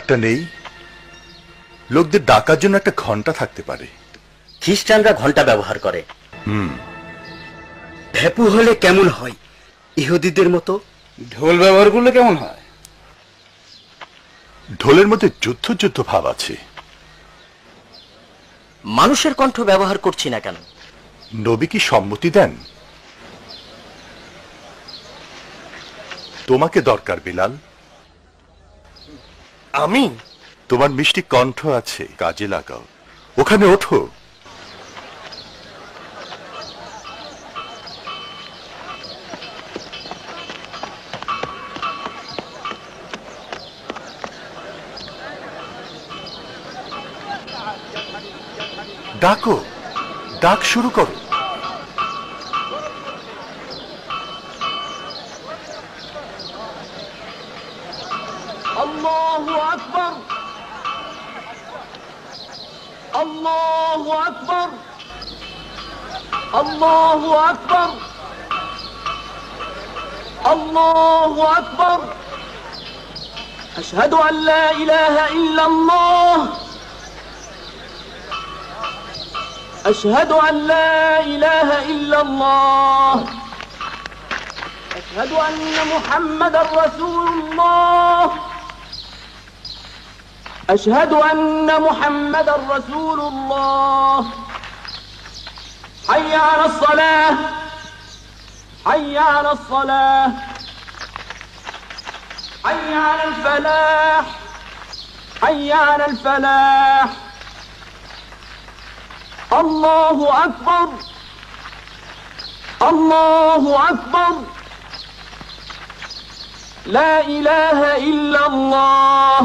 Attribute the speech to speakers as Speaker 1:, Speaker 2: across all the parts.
Speaker 1: ডাকটা নেই? লোকদের ডাকার জন্য একটা ঘন্টা থাকতে পারে।
Speaker 2: খ্রিস্টানরা ঘন্টা ব্যবহার করে। ভেপু হলে কেমন হয়? ইহুদিদের মতো।
Speaker 3: ঢোল ব্যবহার করলে কেমন হয়?
Speaker 1: ঢোলের মধ্যে যুদ্ধ যুদ্ধ ভাব আছে।
Speaker 2: মানুষের কণ্ঠ ব্যবহার করছি না কেন?
Speaker 1: নবী কি সম্মতি দেন? তোমাকে দরকার বিলাল।
Speaker 2: আমি?
Speaker 1: তোমার মিষ্টি কণ্ঠ আছে, কাজে লাগাও। ওখানে ওঠো। ডাকো, ডাক শুরু করো।
Speaker 4: আল্লাহু আকবার, আল্লাহু আকবার, আল্লাহু আকবার, আল্লাহু আকবার। আশহাদু আন লা ইলাহা ইল্লাল্লাহ, আশহাদু আন লা ইলাহা ইল্লাল্লাহ, আশহাদু আন্না মুহাম্মাদার রাসূলুল্লাহ, أشهد أن محمد رسول الله. حي على الصلاة، حي على الصلاة، حي على الفلاح، حي على الفلاح. الله أكبر، الله أكبر، لا إله إلا الله.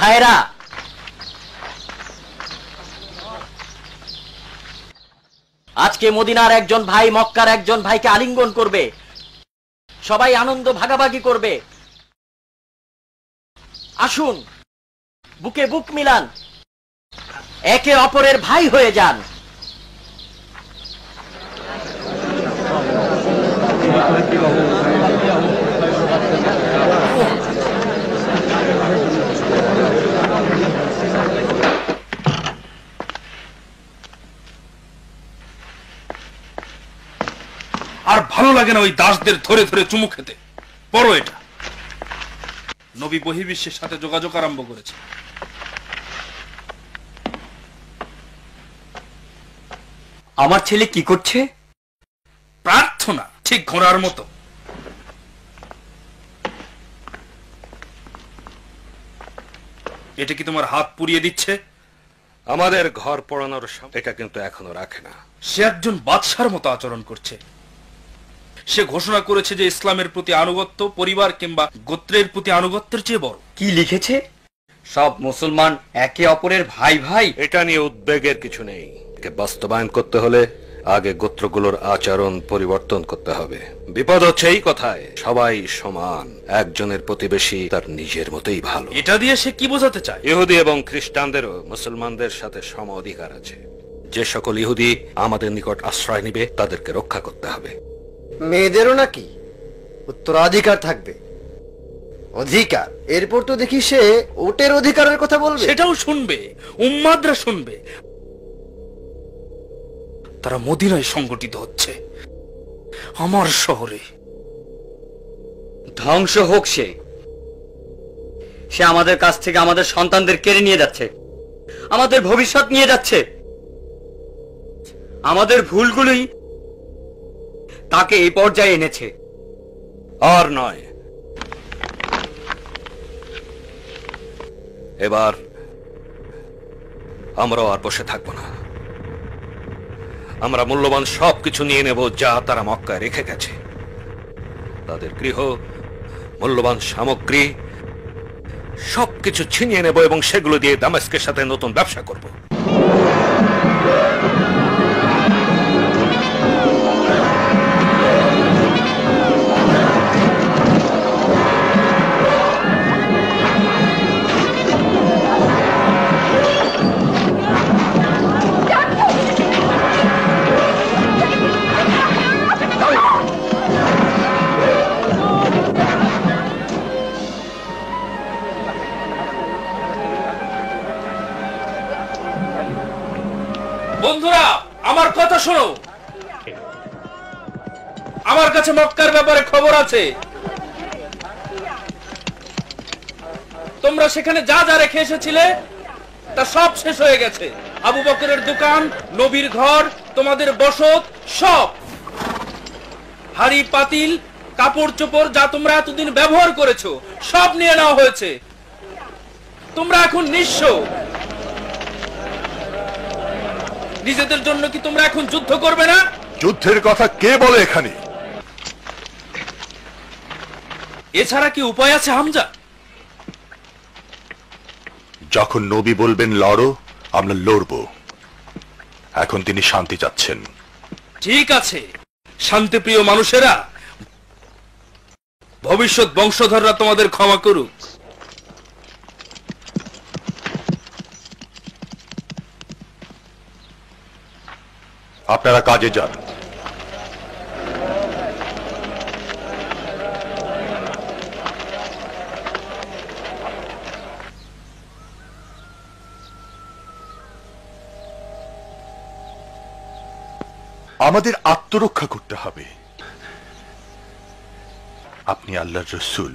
Speaker 2: ভাইরা, আজকে মদিনার একজন ভাই মক্কার একজন ভাইকে আলিঙ্গন করবে। সবাই আনন্দ ভাগাভাগি করবে। আসুন, বুকে বুক মিলান, একে অপরের ভাই হয়ে যান।
Speaker 3: আর ভালো লাগে না ওই দাসদের ধরে ধরে চুমু খেতে। পড়ো এটা। নবী বহির্বিশ্বের সাথে যোগাযোগ আরম্ভ করেছে।
Speaker 2: আমার ছেলে কি করছে?
Speaker 3: প্রার্থনা, ঠিক ঘোড়ার মতো। এটা কি তোমার হাত পুড়িয়ে দিচ্ছে?
Speaker 5: আমাদের ঘর পোড়ানোর এটা কিন্তু এখনো রাখে না।
Speaker 3: সে একজন বাদশার মতো আচরণ করছে। সে ঘোষণা করেছে যে ইসলামের প্রতি আনুগত্য পরিবার কিংবা গোত্রের প্রতি আনুগত্যের চেয়ে বড়।
Speaker 2: কি লিখেছে? সব মুসলমান একে অপরের ভাই ভাই।
Speaker 5: এটা নিয়ে উদ্বেগের কিছু নেই। একে বাস্তবায়ন করতে হলে আগে গোত্রগুলোর আচরণ পরিবর্তন করতে হবে। বিপদ হচ্ছে এই কথায় সবাই সমান, একজনের প্রতিবেশী তার নিজের মতোই ভালো।
Speaker 3: এটা দিয়ে সে কি বোঝাতে চায়?
Speaker 5: ইহুদি এবং খ্রিস্টানদেরও মুসলমানদের সাথে সম অধিকার আছে। যে সকল ইহুদি আমাদের নিকট আশ্রয় নিবে তাদেরকে রক্ষা করতে হবে।
Speaker 6: মেয়েদেরও নাকি উত্তরাধিকার থাকবে? অধিকার? এরপর তো দেখি সে ওটের অধিকারের কথা বলবে।
Speaker 3: সেটাও শুনবে, উম্মাদরা শুনবে। তারা মদিনায় সংগঠিত হচ্ছে, আমার শহরে।
Speaker 2: ধ্বংস হোক সে। সে আমাদের কাছ থেকে আমাদের সন্তানদের কেড়ে নিয়ে যাচ্ছে, আমাদের ভবিষ্যৎ নিয়ে যাচ্ছে। আমাদের ভুলগুলোই তাকে এই পর্যায়ে এনেছে।
Speaker 5: আর নয়, এবার আমরাও আর বসে থাকবো না। আমরা মূল্যবান সবকিছু নিয়ে নেব যা তারা মক্কায় রেখে গেছে। তাদের গৃহ, মূল্যবান সামগ্রী সবকিছু ছিনিয়ে নেব এবং সেগুলো দিয়ে দামেস্কের সাথে নতুন ব্যবসা করব।
Speaker 3: বন্ধুরা আমার কথা শোনো, আমার কাছে মক্কার ব্যাপারে খবর আছে। তোমরা সেখানে যা যা রেখে এসেছিলে তা সব শেষ হয়ে গেছে। আবু বকরের দোকান, নবীর ঘর, তোমাদের বসত, সব হাড়ি পাতিল, কাপড় চোপড় যা তোমরা এতদিন ব্যবহার করেছো সব নিয়ে নেওয়া হয়েছে। তোমরা এখন নিঃস্ব। নিজেদের জন্য কি তোমরা এখন যুদ্ধ করবে না?
Speaker 1: যুদ্ধের কথা কে বলে এখানে?
Speaker 3: এছাড়া কি উপায় আছে হামজা?
Speaker 1: যখন নবী বলবেন লড়ো, আমরা লড়বো। এখন তিনি শান্তি চাচ্ছেন।
Speaker 3: ঠিক আছে, শান্তিপ্রিয় মানুষেরা, ভবিষ্যৎ বংশধররা তোমাদের ক্ষমা করুক।
Speaker 1: আপনারা কাজে যান। আমাদের আত্মরক্ষা করতে হবে। আপনি আল্লাহর রসূল,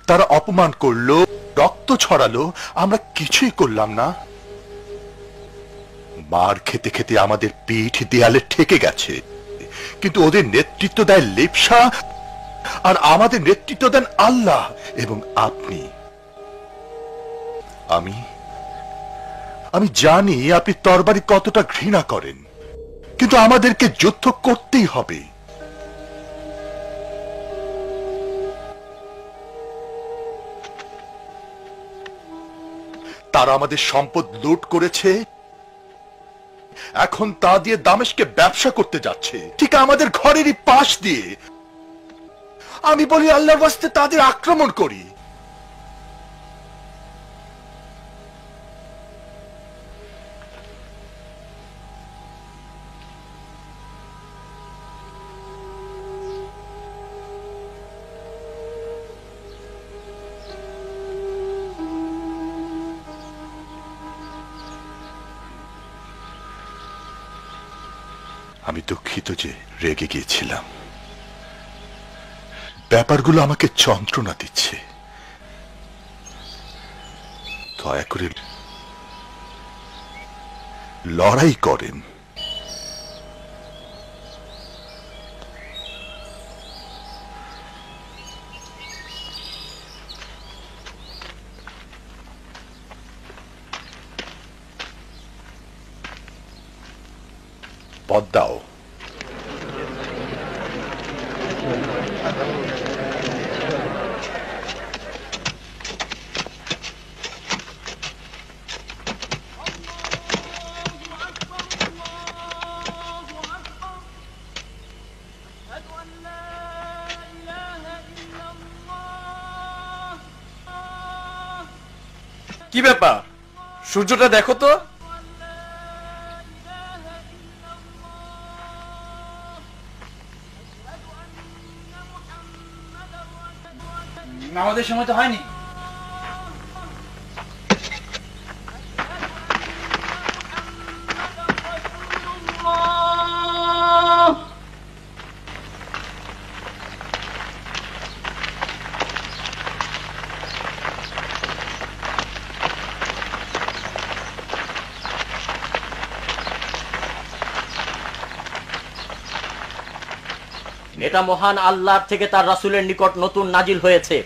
Speaker 1: তারা অপমান করলো, রক্ত ছড়ালো, আমরা কিছুই করলাম না। মার খেতে খেতে আমাদের পিঠ দেয়ালে ঠেকে গেছে, কিন্তু ওদের নেতৃত্ব দেয় লিপসা, আর আমাদের নেতৃত্ব দেন আল্লাহ এবং আপনি। আমি জানি আপনি তরবারি কতটা ঘৃণা করেন, কিন্তু আমাদেরকে যুদ্ধ করতেই হবে। তারা আমাদের সম্পদ লুট করেছে, এখন তা দিয়ে দামেশকে ব্যবসা করতে যাচ্ছে, ঠিক আমাদের ঘরেরই পাশ দিয়ে। আমি বলি আল্লাহর ওয়াস্তে তাদের আক্রমণ করি। আমি দুঃখিত যে রেগে গিয়েছিলাম। ব্যাপারগুলো আমাকে যন্ত্রণা দিচ্ছে। দয়া করে লড়াই করেন। পথ দাও।
Speaker 2: কি ব্যাপার, সূর্যটা দেখো তো।
Speaker 3: আমাদের সময় তো হয়নি।
Speaker 2: এটা মহান আল্লাহর থেকে তার রাসূলের নিকট নতুন নাজিল হয়েছে।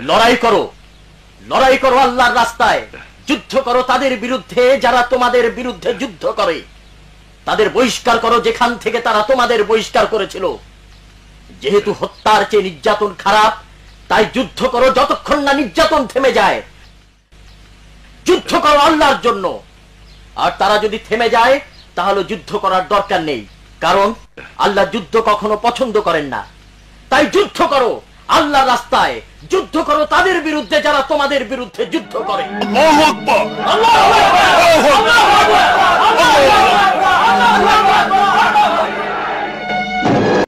Speaker 2: লড়াই করো, লড়াই করো আল্লাহর রাস্তায়, যুদ্ধ করো তাদের বিরুদ্ধে যারা তোমাদের বিরুদ্ধে যুদ্ধ করে। তাদের বহিষ্কার করো যেখান থেকে তারা তোমাদের বহিষ্কার করেছিল। যেহেতু হত্যার চেয়ে নির্যাতন খারাপ, তাই যুদ্ধ করো যতক্ষণ না নির্যাতন থেমে যায়। যুদ্ধ করো আল্লাহর জন্য। আর তারা যদি থেমে যায় তাহলে যুদ্ধ করার দরকার নেই, কারণ আল্লাহ যুদ্ধ কখনো পছন্দ করেন না। তাই যুদ্ধ করো আল্লাহর রাস্তায়, যুদ্ধ করো তাদের বিরুদ্ধে যারা তোমাদের বিরুদ্ধে যুদ্ধ করে।
Speaker 1: আল্লাহু আকবার।
Speaker 2: আল্লাহু আকবার।